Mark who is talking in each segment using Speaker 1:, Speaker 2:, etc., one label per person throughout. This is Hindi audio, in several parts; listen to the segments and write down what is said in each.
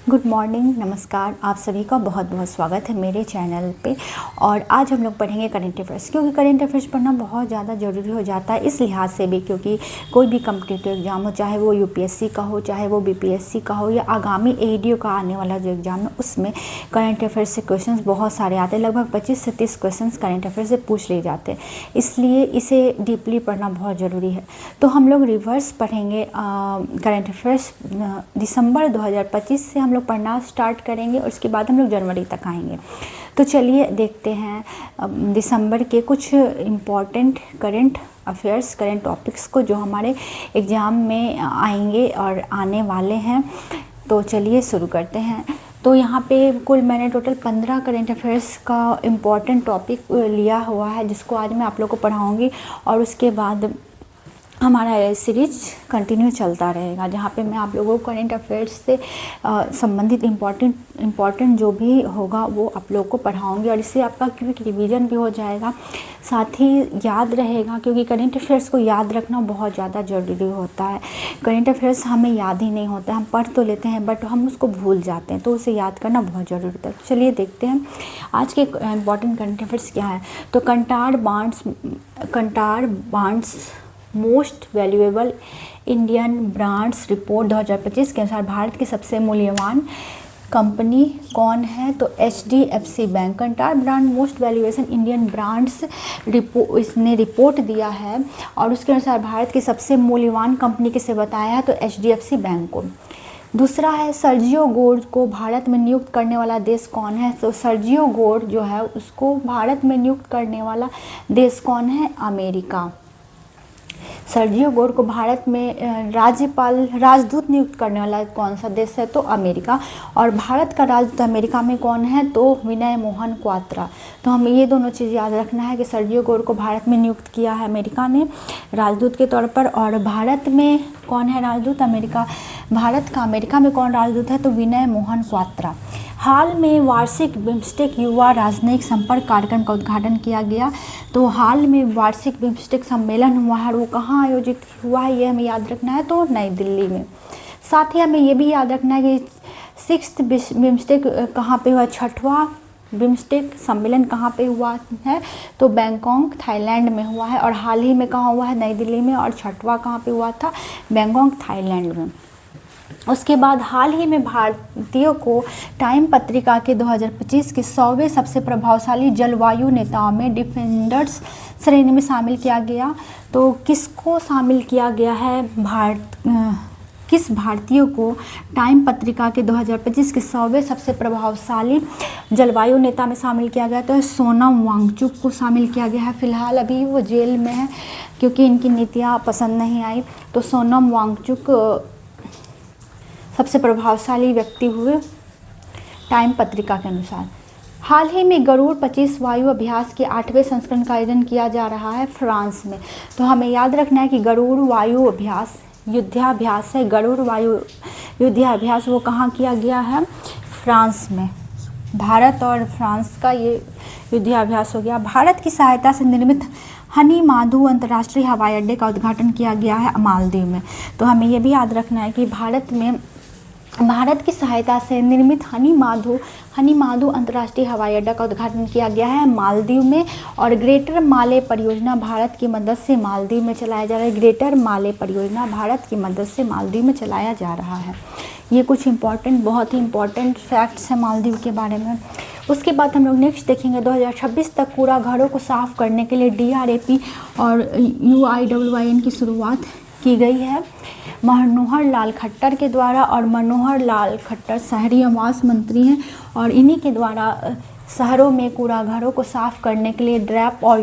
Speaker 1: गुड मॉर्निंग, नमस्कार। आप सभी का बहुत बहुत स्वागत है मेरे चैनल पे। और आज हम लोग पढ़ेंगे करंट अफेयर्स, क्योंकि करंट अफेयर्स पढ़ना बहुत ज़्यादा ज़रूरी हो जाता है इस लिहाज से भी, क्योंकि कोई भी कम्पिटिटिव एग्ज़ाम हो, चाहे वो यूपीएससी का हो, चाहे वो बीपीएससी का हो, या आगामी एडीओ का आने वाला जो एग्ज़ाम है उसमें करंट अफेयर्स से क्वेश्चन बहुत सारे आते हैं। लगभग 25 से 30 क्वेश्चन करंट अफेयर्स से पूछ लिए जाते हैं, इसलिए इसे डीपली पढ़ना बहुत ज़रूरी है। तो हम लोग रिवर्स पढ़ेंगे करंट अफेयर्स। दिसंबर 2025 से हम लोग पढ़ना स्टार्ट करेंगे और उसके बाद हम लोग जनवरी तक आएंगे। तो चलिए देखते हैं दिसंबर के कुछ important current affairs, current topics को जो हमारे एग्ज़ाम में आएंगे और आने वाले हैं। तो चलिए शुरू करते हैं। तो यहाँ पे कुल मैंने टोटल 15 करंट अफेयर्स का इम्पॉर्टेंट टॉपिक लिया हुआ है, जिसको आज मैं आप लोगों को पढ़ाऊँगी और उसके बाद हमारा सीरीज कंटिन्यू चलता रहेगा, जहाँ पे मैं आप लोगों को करंट अफेयर्स से संबंधित इम्पॉर्टेंट जो भी होगा वो आप लोगों को पढ़ाऊँगी। और इससे आपका क्विक रिवीजन भी हो जाएगा, साथ ही याद रहेगा, क्योंकि करंट अफेयर्स को याद रखना बहुत ज़्यादा ज़रूरी होता है। करंट अफेयर्स हमें याद ही नहीं होता है, हम पढ़ तो लेते हैं बट हम उसको भूल जाते हैं, तो उसे याद करना बहुत ज़रूरी होता है। चलिए देखते हैं आज के इम्पॉर्टेंट करंट अफेयर्स क्या है। तो Kantar bonds most valuable Indian brands report 2025 के अनुसार भारत की सबसे मूल्यवान कंपनी कौन है? तो HDFC bank. Kantar brand most valuation Indian brands इसने रिपोर्ट दिया है और उसके अनुसार भारत की सबसे मूल्यवान कंपनी किसे बताया है? तो HDFC बैंक को। दूसरा है सर्जियो गोर को भारत में नियुक्त करने वाला देश कौन है? तो सर्जियो गोर जो है उसको भारत में नियुक्त करने वाला देश कौन है? अमेरिका। सर्जियो गोर को भारत में राजदूत नियुक्त करने वाला कौन सा देश है? तो अमेरिका। और भारत का राजदूत अमेरिका में कौन है? तो विनय मोहन क्वात्रा। तो हमें ये दोनों चीज़ याद रखना है कि सर्जियो गोर को भारत में नियुक्त किया है अमेरिका ने राजदूत के तौर पर, और भारत में कौन है राजदूत? अमेरिका। भारत का अमेरिका में कौन राजदूत है? तो विनय मोहन क्वात्रा। हाल में वार्षिक बिम्स्टेक युवा राजनयिक संपर्क कार्यक्रम का उद्घाटन किया गया। तो हाल में वार्षिक बिम्स्टेक सम्मेलन हुआ है, वो कहाँ आयोजित हुआ है ये हमें याद रखना है? तो नई दिल्ली में। साथ ही हमें ये भी याद रखना है कि 6th बिम्स्टेक कहाँ पे हुआ? 6वां बिम्स्टेक सम्मेलन कहाँ पे हुआ है? तो बैंकॉक थाईलैंड में हुआ है। और हाल ही में कहाँ हुआ है? नई दिल्ली में। और 6वां कहाँ पे हुआ था? बैंकॉक थाईलैंड में। उसके बाद हाल ही में भारतीयों को टाइम पत्रिका के 2025 के 100वें सबसे प्रभावशाली जलवायु नेताओं में डिफेंडर्स श्रेणी में शामिल किया गया। तो किसको शामिल किया गया है? किस भारतीय को टाइम पत्रिका के 2025 के 100वें सबसे प्रभावशाली जलवायु नेता में शामिल किया गया? तो सोनम वांगचुक को शामिल किया गया है। फिलहाल अभी वो जेल में है क्योंकि इनकी नीतियाँ पसंद नहीं आई। तो सोनम वांगचुक सबसे प्रभावशाली व्यक्ति हुए टाइम पत्रिका के अनुसार। हाल ही में गरुड़ 25 वायु अभ्यास के 8वें संस्करण का आयोजन किया जा रहा है फ्रांस में। तो हमें याद रखना है कि गरुड़ वायु अभ्यास युद्धाभ्यास है। गरुड़ वायु युद्धाभ्यास वो कहाँ किया गया है? फ्रांस में। भारत और फ्रांस का ये युद्धाभ्यास हो गया। भारत की सहायता से निर्मित हनी माधु अंतर्राष्ट्रीय हवाई अड्डे का उद्घाटन किया गया है मालदीव में। तो हमें ये भी याद रखना है कि भारत की सहायता से निर्मित हनी माधु अंतर्राष्ट्रीय हवाई अड्डा का उद्घाटन किया गया है मालदीव में। और ग्रेटर माले परियोजना भारत की मदद से मालदीव में चलाया जा रहा है। ग्रेटर माले परियोजना भारत की मदद से मालदीव में चलाया जा रहा है। ये कुछ बहुत ही इम्पोर्टेंट फैक्ट्स हैं मालदीव के बारे में। उसके बाद हम लोग नेक्स्ट देखेंगे 2026 तक कूड़ा घरों को साफ करने के लिए DRAP और UIWIN की शुरुआत की गई है मनोहर लाल खट्टर के द्वारा। और मनोहर लाल खट्टर शहरी आवास मंत्री हैं और इन्हीं के द्वारा शहरों में कूड़ा घरों को साफ करने के लिए DRAP और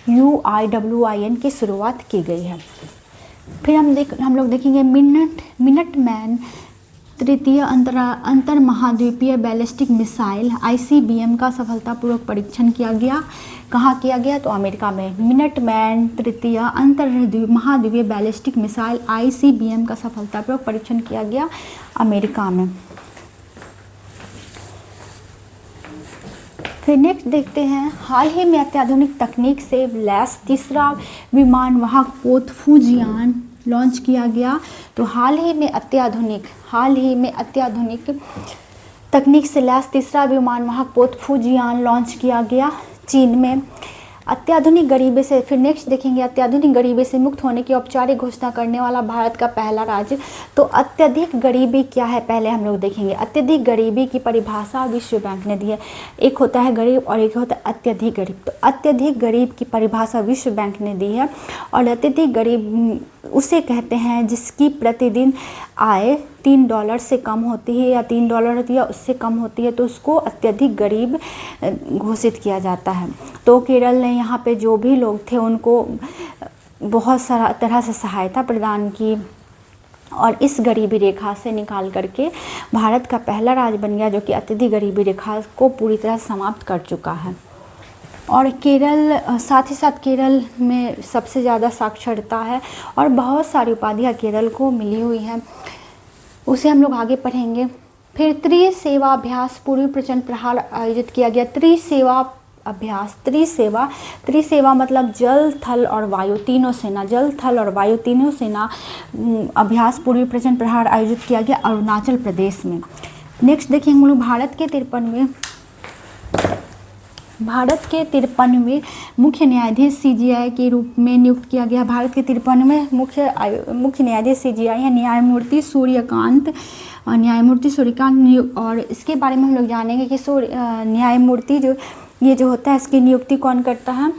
Speaker 1: UIWIN की शुरुआत की गई है। फिर हम लोग देखेंगे मिनटमैन तृतीय अंतर महाद्वीपीय बैलिस्टिक मिसाइल ICBM का सफलतापूर्वक परीक्षण किया गया। कहाँ किया गया? तो अमेरिका में। मिनटमैन तृतीय अंतर महाद्वीपीय बैलिस्टिक मिसाइल ICBM का सफलतापूर्वक परीक्षण किया गया अमेरिका में। फिर नेक्स्ट देखते हैं हाल ही में अत्याधुनिक तकनीक से लैस तीसरा विमान वाहक पोत फुजियान लॉन्च किया गया? तो हाल ही में अत्याधुनिक तकनीक से लैस तीसरा विमान वाहक पोत फुजियान लॉन्च किया गया चीन में। अत्याधुनिक गरीबी से, फिर नेक्स्ट देखेंगे, अत्याधुनिक गरीबी से मुक्त होने की औपचारिक घोषणा करने वाला भारत का पहला राज्य। तो अत्यधिक गरीबी क्या है पहले हम लोग देखेंगे। अत्यधिक गरीबी की परिभाषा विश्व बैंक ने दी है। एक होता है गरीब और एक होता है अत्यधिक गरीब। तो अत्यधिक गरीब की परिभाषा विश्व बैंक ने दी है। और अत्यधिक गरीब उसे कहते हैं जिसकी प्रतिदिन आय $3 से कम होती है या $3 होती है, उससे कम होती है, तो उसको अत्यधिक गरीब घोषित किया जाता है। तो केरल ने यहाँ पे जो भी लोग थे उनको बहुत सारा तरह से सहायता प्रदान की और इस गरीबी रेखा से निकाल करके भारत का पहला राज्य बन गया जो कि अत्यधिक गरीबी रेखा को पूरी तरह समाप्त कर चुका है। और केरल, साथ ही साथ केरल में सबसे ज़्यादा साक्षरता है और बहुत सारी उपाधियाँ केरल को मिली हुई हैं, उसे हम लोग आगे पढ़ेंगे। फिर त्रिसेवा अभ्यास पूर्वी प्रचंड प्रहार आयोजित किया गया। त्रिसेवा अभ्यास, त्रिसेवा मतलब जल थल और वायु तीनों सेना, जल थल और वायु तीनों सेना अभ्यास पूर्वी प्रचंड प्रहार आयोजित किया गया अरुणाचल प्रदेश में। नेक्स्ट देखेंगे हम लोग भारत के 53वें मुख्य न्यायाधीश CJI के रूप में नियुक्त किया गया। भारत के 53वें मुख्य न्यायाधीश CJI है न्यायमूर्ति सूर्यकांत और इसके बारे में हम लोग जानेंगे कि न्यायमूर्ति जो होता है इसकी नियुक्ति कौन करता है।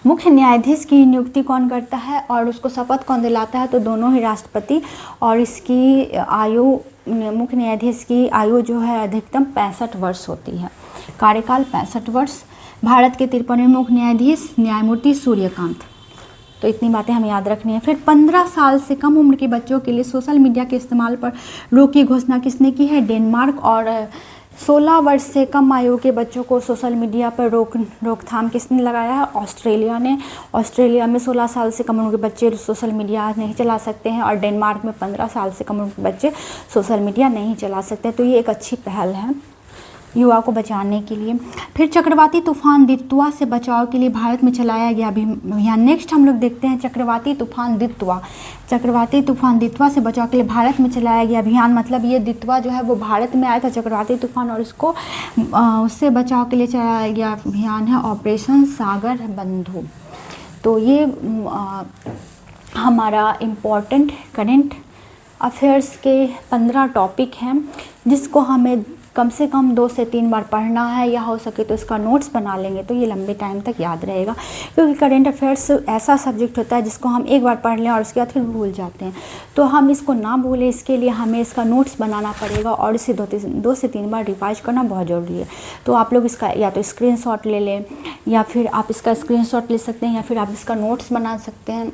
Speaker 1: मुख्य न्यायाधीश की नियुक्ति कौन करता है और उसको शपथ कौन दिलाता है? तो दोनों ही राष्ट्रपति। और इसकी आयु, मुख्य न्यायाधीश की आयु जो है अधिकतम 65 वर्ष होती है, कार्यकाल 65 वर्ष। भारत के 53वें मुख्य न्यायाधीश न्यायमूर्ति सूर्यकांत। तो इतनी बातें हमें याद रखनी है। फिर 15 साल से कम उम्र के बच्चों के लिए सोशल मीडिया के इस्तेमाल पर रोक की घोषणा किसने की है? डेनमार्क। और 16 वर्ष से कम आयु के बच्चों को सोशल मीडिया पर रोकथाम किसने लगाया है? ऑस्ट्रेलिया ने। ऑस्ट्रेलिया में 16 साल से कम उम्र के बच्चे सोशल मीडिया नहीं चला सकते हैं और डेनमार्क में 15 साल से कम उम्र के बच्चे सोशल मीडिया नहीं चला सकते। तो ये एक अच्छी पहल है युवा को बचाने के लिए। फिर चक्रवाती तूफान दित्वा से बचाव के लिए भारत में चलाया गया अभियान। नेक्स्ट हम लोग देखते हैं चक्रवाती तूफान दित्वा से बचाव के लिए भारत में चलाया गया अभियान। मतलब ये दित्वा जो है वो भारत में आया था चक्रवाती तूफान और उससे बचाव के लिए चलाया गया अभियान है ऑपरेशन सागर बंधु। तो ये हमारा इम्पोर्टेंट करेंट अफेयर्स के 15 टॉपिक हैं जिसको हमें कम से कम 2 से 3 बार पढ़ना है या हो सके तो इसका नोट्स बना लेंगे तो ये लंबे टाइम तक याद रहेगा। क्योंकि करेंट अफेयर्स ऐसा सब्जेक्ट होता है जिसको हम एक बार पढ़ लें और उसके बाद फिर भूल जाते हैं। तो हम इसको ना भूलें इसके लिए हमें इसका नोट्स बनाना पड़ेगा और इसे 2 से 3 बार रिवाइज करना बहुत ज़रूरी है। तो आप लोग इसका या तो स्क्रीनशॉट ले लें या फिर आप इसका स्क्रीनशॉट ले सकते हैं या फिर आप इसका नोट्स बना सकते हैं।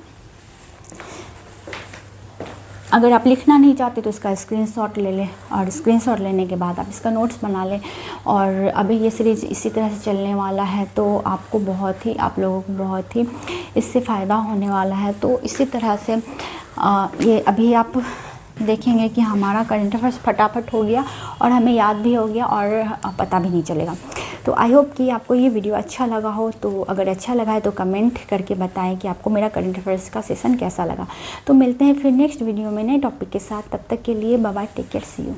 Speaker 1: अगर आप लिखना नहीं चाहते तो इसका स्क्रीनशॉट ले लें और स्क्रीनशॉट लेने के बाद आप इसका नोट्स बना लें। और अभी ये सीरीज़ इसी तरह से चलने वाला है तो आप लोगों को बहुत ही इससे फ़ायदा होने वाला है। तो इसी तरह से ये अभी आप देखेंगे कि हमारा करंट अफेयर्स फटाफट हो गया और हमें याद भी हो गया और पता भी नहीं चलेगा। तो आई होप कि आपको ये वीडियो अच्छा लगा हो। तो अगर अच्छा लगा है तो कमेंट करके बताएं कि आपको मेरा करंट अफेयर्स का सेशन कैसा लगा। तो मिलते हैं फिर नेक्स्ट वीडियो में नए टॉपिक के साथ। तब तक के लिए bye bye, take care, see you.